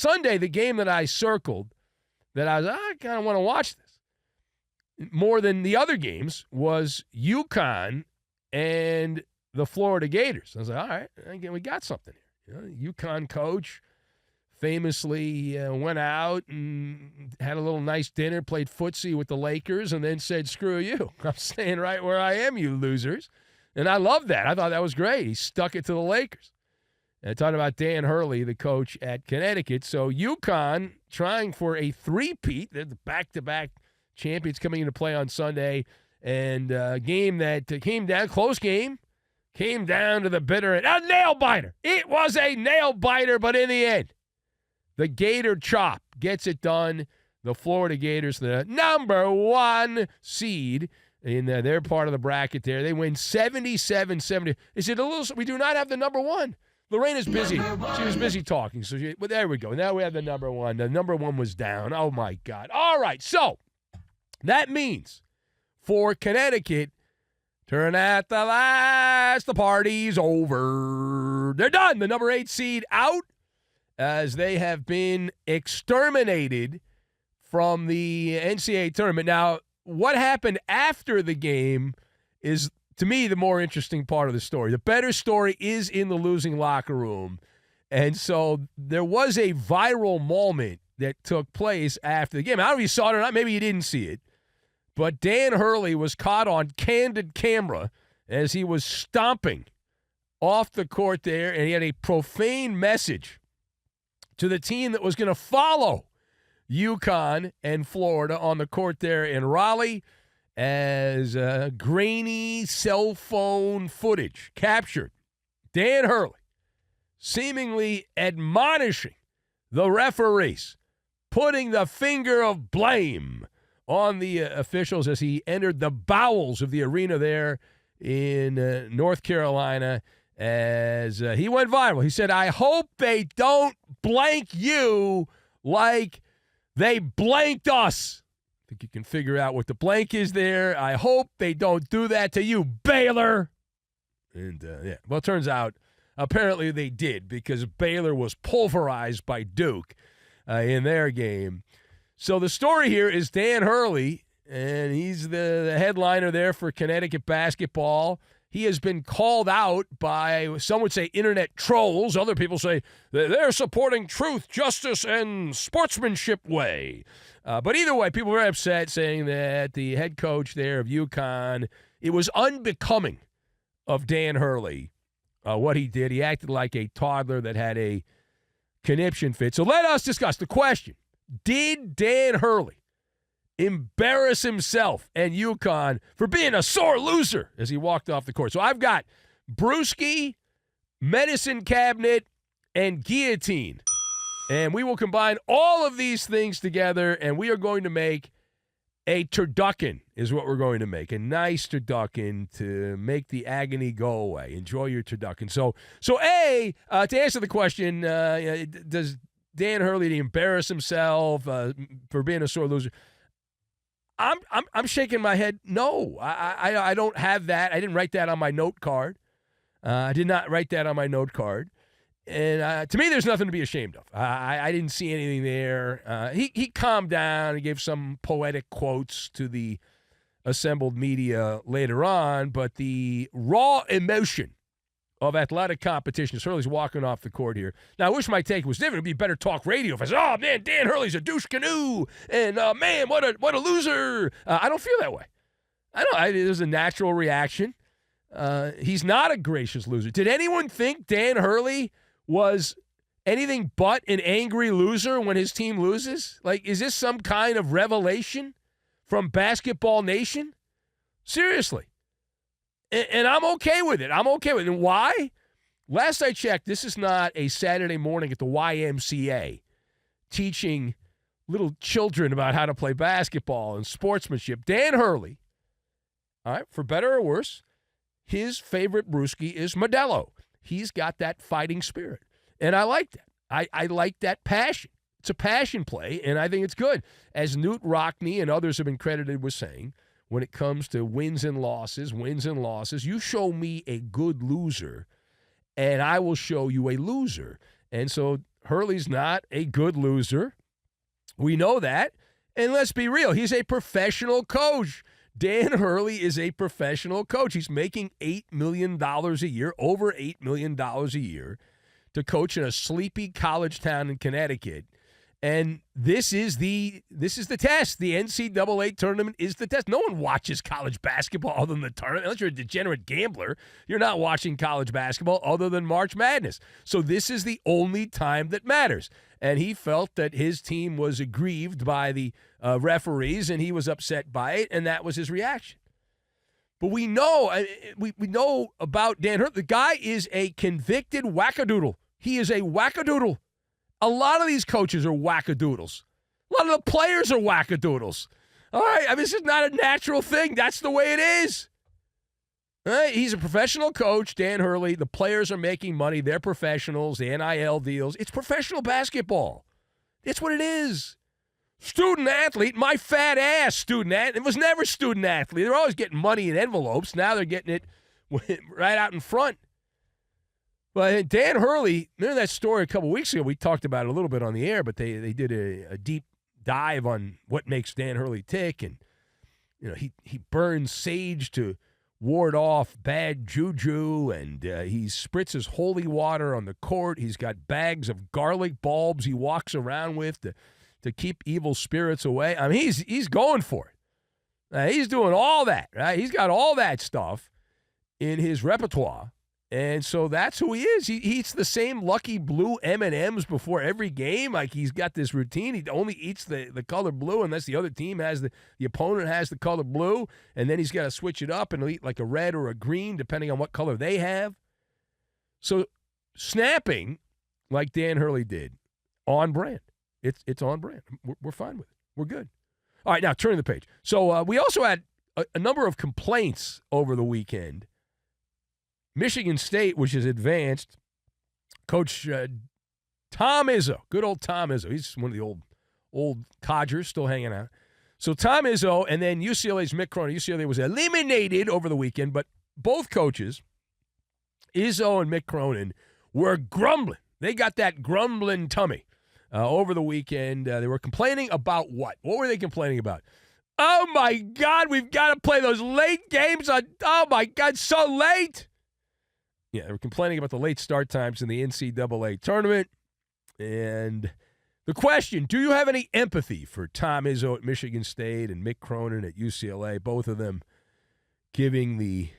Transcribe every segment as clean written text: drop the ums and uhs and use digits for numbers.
Sunday, the game that I circled, that I kind of want to watch this more than the other games, was UConn and the Florida Gators. I was like, all right, again, we got something here. UConn coach famously went out and had a little nice dinner, played footsie with the Lakers, and then said, screw you. I'm staying right where I am, you losers. And I love that. I thought that was great. He stuck it to the Lakers. And talking about Dan Hurley, the coach at Connecticut. So UConn trying for a three-peat. They're the back-to-back champions coming into play on Sunday. And a game that came down, close game, came down to the bitter end. A nail-biter. It was a nail-biter, but in the end, the Gator Chop gets it done. The Florida Gators, the number 1 seed in their part of the bracket there. They win 77-70. Is it a little – we do not have the number 1. Lorena's busy. She was busy talking. Well, there we go. Now we have the number 1. The number 1 was down. Oh, my God. All right. So that means for Connecticut, turn at the last, the party's over. They're done. The number 8 seed out as they have been exterminated from the NCAA tournament. Now, what happened after the game is, to me, the more interesting part of the story. The better story is in the losing locker room. And so there was a viral moment that took place after the game. I don't know if you saw it or not. Maybe you didn't see it. But Dan Hurley was caught on candid camera as he was stomping off the court there, and he had a profane message to the team that was going to follow UConn and Florida on the court there in Raleigh, as grainy cell phone footage captured Dan Hurley seemingly admonishing the referees, putting the finger of blame on the officials as he entered the bowels of the arena there in North Carolina, as he went viral. He said, I hope they don't blank you like they blanked us. I think you can figure out what the blank is there. I hope they don't do that to you, Baylor. And, well, it turns out apparently they did, because Baylor was pulverized by Duke in their game. So the story here is Dan Hurley, and he's the headliner there for Connecticut basketball. He has been called out by, some would say, internet trolls. Other people say they're supporting truth, justice, and sportsmanship way. But either way, people were upset, saying that the head coach there of UConn, it was unbecoming of Dan Hurley, what he did. He acted like a toddler that had a conniption fit. So let us discuss the question. Did Dan Hurley embarrass himself and UConn for being a sore loser as he walked off the court? So I've got brewski, medicine cabinet, and guillotine. And we will combine all of these things together, and we are going to make a turducken is what we're going to make. A nice turducken to make the agony go away. Enjoy your turducken. So to answer the question, does Dan Hurley embarrass himself for being a sore loser? I'm shaking my head. No, I don't have that. I didn't write that on my note card. I did not write that on my note card. And to me, there's nothing to be ashamed of. I didn't see anything there. He calmed down and gave some poetic quotes to the assembled media later on. But the raw emotion of athletic competition, Hurley's walking off the court here. Now, I wish my take was different. It'd be better talk radio if I said, oh, man, Dan Hurley's a douche canoe. And, man, what a loser. I don't feel that way. There's a natural reaction. He's not a gracious loser. Did anyone think Dan Hurley was anything but an angry loser when his team loses? Like, is this some kind of revelation from Basketball Nation? Seriously. And I'm okay with it. I'm okay with it. And why? Last I checked, this is not a Saturday morning at the YMCA teaching little children about how to play basketball and sportsmanship. Dan Hurley, all right, for better or worse, his favorite brewski is Modelo. He's got that fighting spirit. And I like that. I like that passion. It's a passion play, and I think it's good. As Newt Rockney and others have been credited with saying, when it comes to wins and losses, you show me a good loser, and I will show you a loser. And so Hurley's not a good loser. We know that. And let's be real, he's a professional coach. Dan Hurley is a professional coach. He's making $8 million a year, over $8 million a year, to coach in a sleepy college town in Connecticut. And this is the test. The NCAA tournament is the test. No one watches college basketball other than the tournament. Unless you're a degenerate gambler, you're not watching college basketball other than March Madness. So this is the only time that matters. And he felt that his team was aggrieved by the referees, and he was upset by it, and that was his reaction. But we know about Dan Hurley. The guy is a convicted wackadoodle. He is a wackadoodle. A lot of these coaches are wackadoodles. A lot of the players are wackadoodles. All right, I mean, this is not a natural thing. That's the way it is. All right, he's a professional coach, Dan Hurley. The players are making money. They're professionals, the NIL deals. It's professional basketball. It's what it is. Student athlete, my fat ass student athlete. It was never student athlete. They're always getting money in envelopes. Now they're getting it right out in front. But Dan Hurley, remember that story a couple weeks ago? We talked about it a little bit on the air, but they did a deep dive on what makes Dan Hurley tick. And, he burns sage to ward off bad juju, and he spritzes holy water on the court. He's got bags of garlic bulbs he walks around with to keep evil spirits away. I mean, he's going for it. He's doing all that, right? He's got all that stuff in his repertoire. And so that's who he is. He eats the same Lucky Blue M&Ms before every game. Like, he's got this routine. He only eats the color blue unless the other team has the opponent has the color blue. And then he's got to switch it up and he'll eat like a red or a green, depending on what color they have. So snapping, like Dan Hurley did, on brand. It's on brand. We're fine with it. We're good. All right, now turning the page. So we also had a number of complaints over the weekend. Michigan State, which is advanced, Coach Tom Izzo, good old Tom Izzo. He's one of the old codgers still hanging out. So Tom Izzo and then UCLA's Mick Cronin. UCLA was eliminated over the weekend, but both coaches, Izzo and Mick Cronin, were grumbling. They got that grumbling tummy over the weekend. They were complaining about what? What were they complaining about? Oh, my God, we've got to play those late games oh, my God, so late. Yeah, they were complaining about the late start times in the NCAA tournament. And the question, do you have any empathy for Tom Izzo at Michigan State and Mick Cronin at UCLA, both of them giving the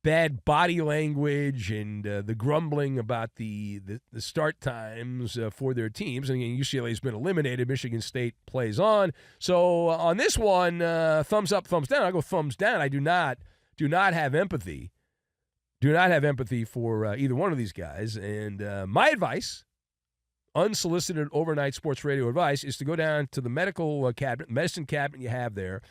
bad body language and the grumbling about the start times for their teams? And again, UCLA's been eliminated. Michigan State plays on. So on this one, thumbs up, thumbs down. I go thumbs down. I do not have empathy. Do not have empathy for either one of these guys. And my advice, unsolicited overnight sports radio advice, is to go down to the medicine cabinet you have there,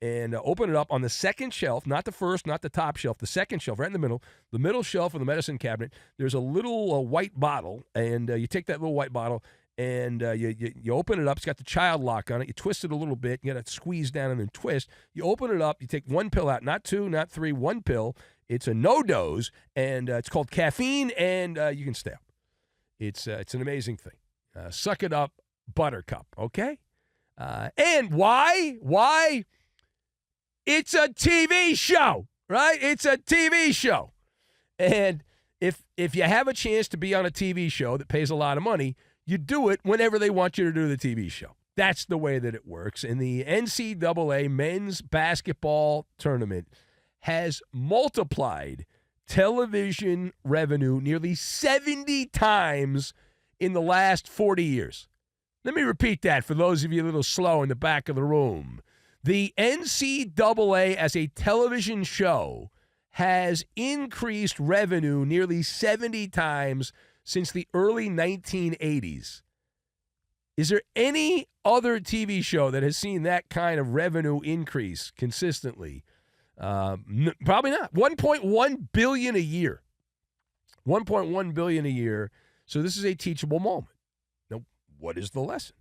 and open it up on the second shelf, not the first, not the top shelf, the second shelf, right in the middle shelf of the medicine cabinet. There's a little white bottle, and you take that little white bottle, and you open it up. It's got the child lock on it. You twist it a little bit. You got to squeeze down and then twist. You open it up. You take one pill out, not two, not three, one pill. It's a no-dose, and it's called caffeine, and you can stay up. It's an amazing thing. Suck it up, buttercup, okay? And why? Why? It's a TV show, right? It's a TV show. And if you have a chance to be on a TV show that pays a lot of money, you do it whenever they want you to do the TV show. That's the way that it works. And the NCAA men's basketball tournament has multiplied television revenue nearly 70 times in the last 40 years. Let me repeat that for those of you a little slow in the back of the room. The NCAA as a television show has increased revenue nearly 70 times since the early 1980s. Is there any other TV show that has seen that kind of revenue increase consistently? Probably not. $1.1 billion a year. $1.1 billion a year. So this is a teachable moment. Now, what is the lesson?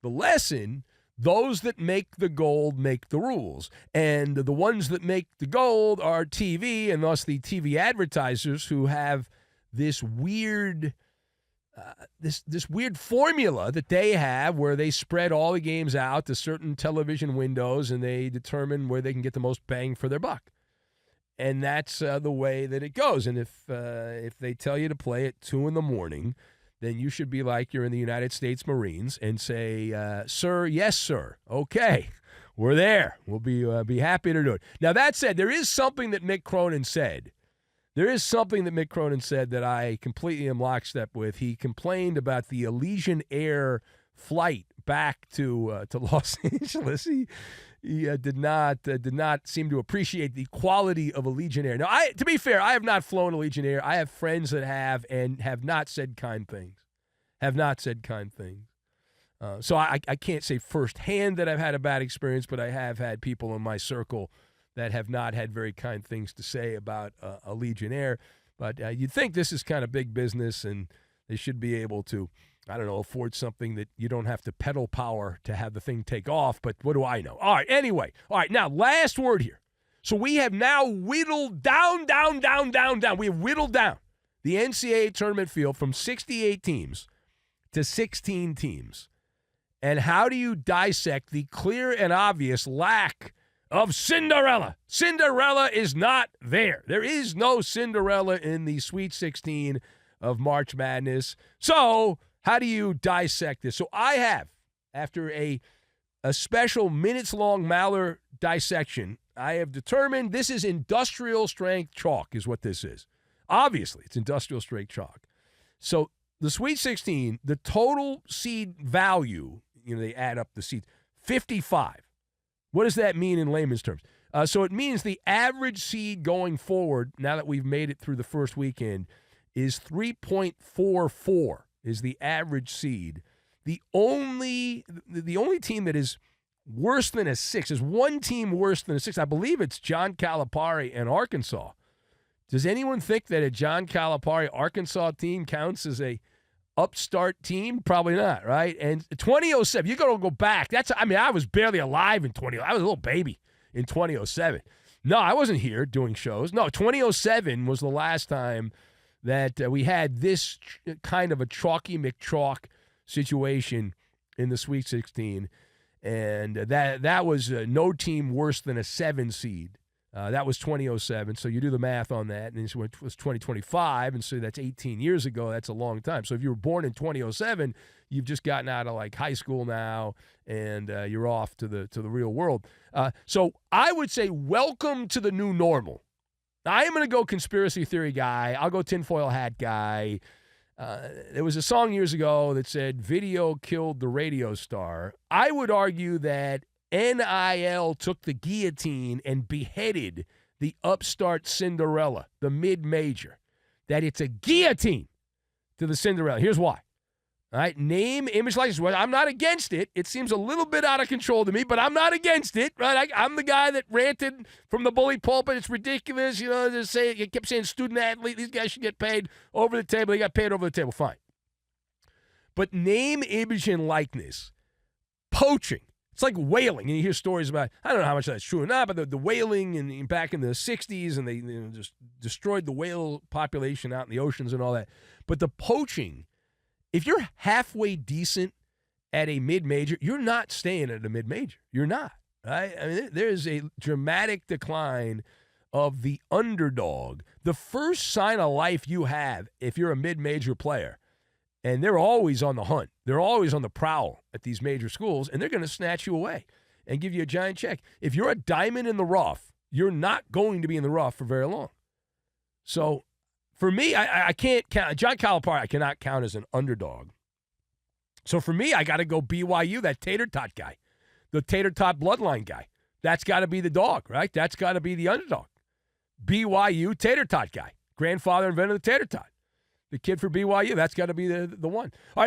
The lesson, those that make the gold make the rules. And the ones that make the gold are TV, and thus the TV advertisers who have this weird this weird formula that they have where they spread all the games out to certain television windows and they determine where they can get the most bang for their buck. And that's the way that it goes. And if they tell you to play at 2 a.m, then you should be like you're in the United States Marines and say, sir, yes, sir. Okay, we're there. We'll be happy to do it. Now, that said, there is something that Mick Cronin said. That I completely am lockstep with. He complained about the Elysian Air flight back to Los Angeles. He did not seem to appreciate the quality of Allegiant Air. Now, to be fair, I have not flown Allegiant Air. I have friends that have and have not said kind things. So I can't say firsthand that I've had a bad experience, but I have had people in my circle that have not had very kind things to say about Allegiant Air. But you'd think this is kind of big business, and they should be able to, I don't know, afford something that you don't have to pedal power to have the thing take off. But what do I know? All right, anyway. All right, now, last word here. So we have now whittled down. We have whittled down the NCAA tournament field from 68 teams to 16 teams. And how do you dissect the clear and obvious lack of Cinderella? Cinderella is not there. There is no Cinderella in the Sweet 16 of March Madness. So how do you dissect this? So I have, after a special minutes-long Maller dissection, I have determined this is industrial strength chalk is what this is. Obviously, it's industrial strength chalk. So the Sweet 16, the total seed value, they add up the seeds, 55. What does that mean in layman's terms? So it means the average seed going forward, now that we've made it through the first weekend, is 3.44 is the average seed. The only team that is worse than a 6 is one team worse than a 6. I believe it's John Calipari and Arkansas. Does anyone think that a John Calipari Arkansas team counts as a upstart team? Probably not, right? And 2007, you got to go back. I was barely alive in 2007. I was a little baby in 2007. No, I wasn't here doing shows. No, 2007 was the last time that we had this kind of a chalky McChalk situation in the Sweet 16. And that was no team worse than a 7 seed. That was 2007, so you do the math on that, and it was 2025, and so that's 18 years ago. That's a long time. So if you were born in 2007, you've just gotten out of like high school now, and you're off to the real world. So I would say welcome to the new normal. Now, I am going to go conspiracy theory guy. I'll go tinfoil hat guy. There was a song years ago that said video killed the radio star. I would argue that NIL took the guillotine and beheaded the upstart Cinderella, the mid-major. That it's a guillotine to the Cinderella. Here's why. All right, name, image, likeness. Well, I'm not against it. It seems a little bit out of control to me, but I'm not against it. Right? I'm the guy that ranted from the bully pulpit. It's ridiculous. They kept saying student athlete. These guys should get paid over the table. They got paid over the table. Fine. But name, image, and likeness. Poaching. It's like whaling, and you hear stories about, I don't know how much that's true or not, but the whaling and back in the 60s, and they just destroyed the whale population out in the oceans and all that. But the poaching, if you're halfway decent at a mid-major, you're not staying at a mid-major. You're not, right? I mean, there's a dramatic decline of the underdog. The first sign of life you have if you're a mid-major player, and they're always on the hunt. They're always on the prowl at these major schools, and they're going to snatch you away and give you a giant check. If you're a diamond in the rough, you're not going to be in the rough for very long. So for me, I can't count. John Calipari, I cannot count as an underdog. So for me, I got to go BYU, that tater tot guy, the tater tot bloodline guy. That's got to be the dog, right? That's got to be the underdog. BYU tater tot guy. Grandfather invented the tater tot. The kid for BYU, that's got to be the one. All right.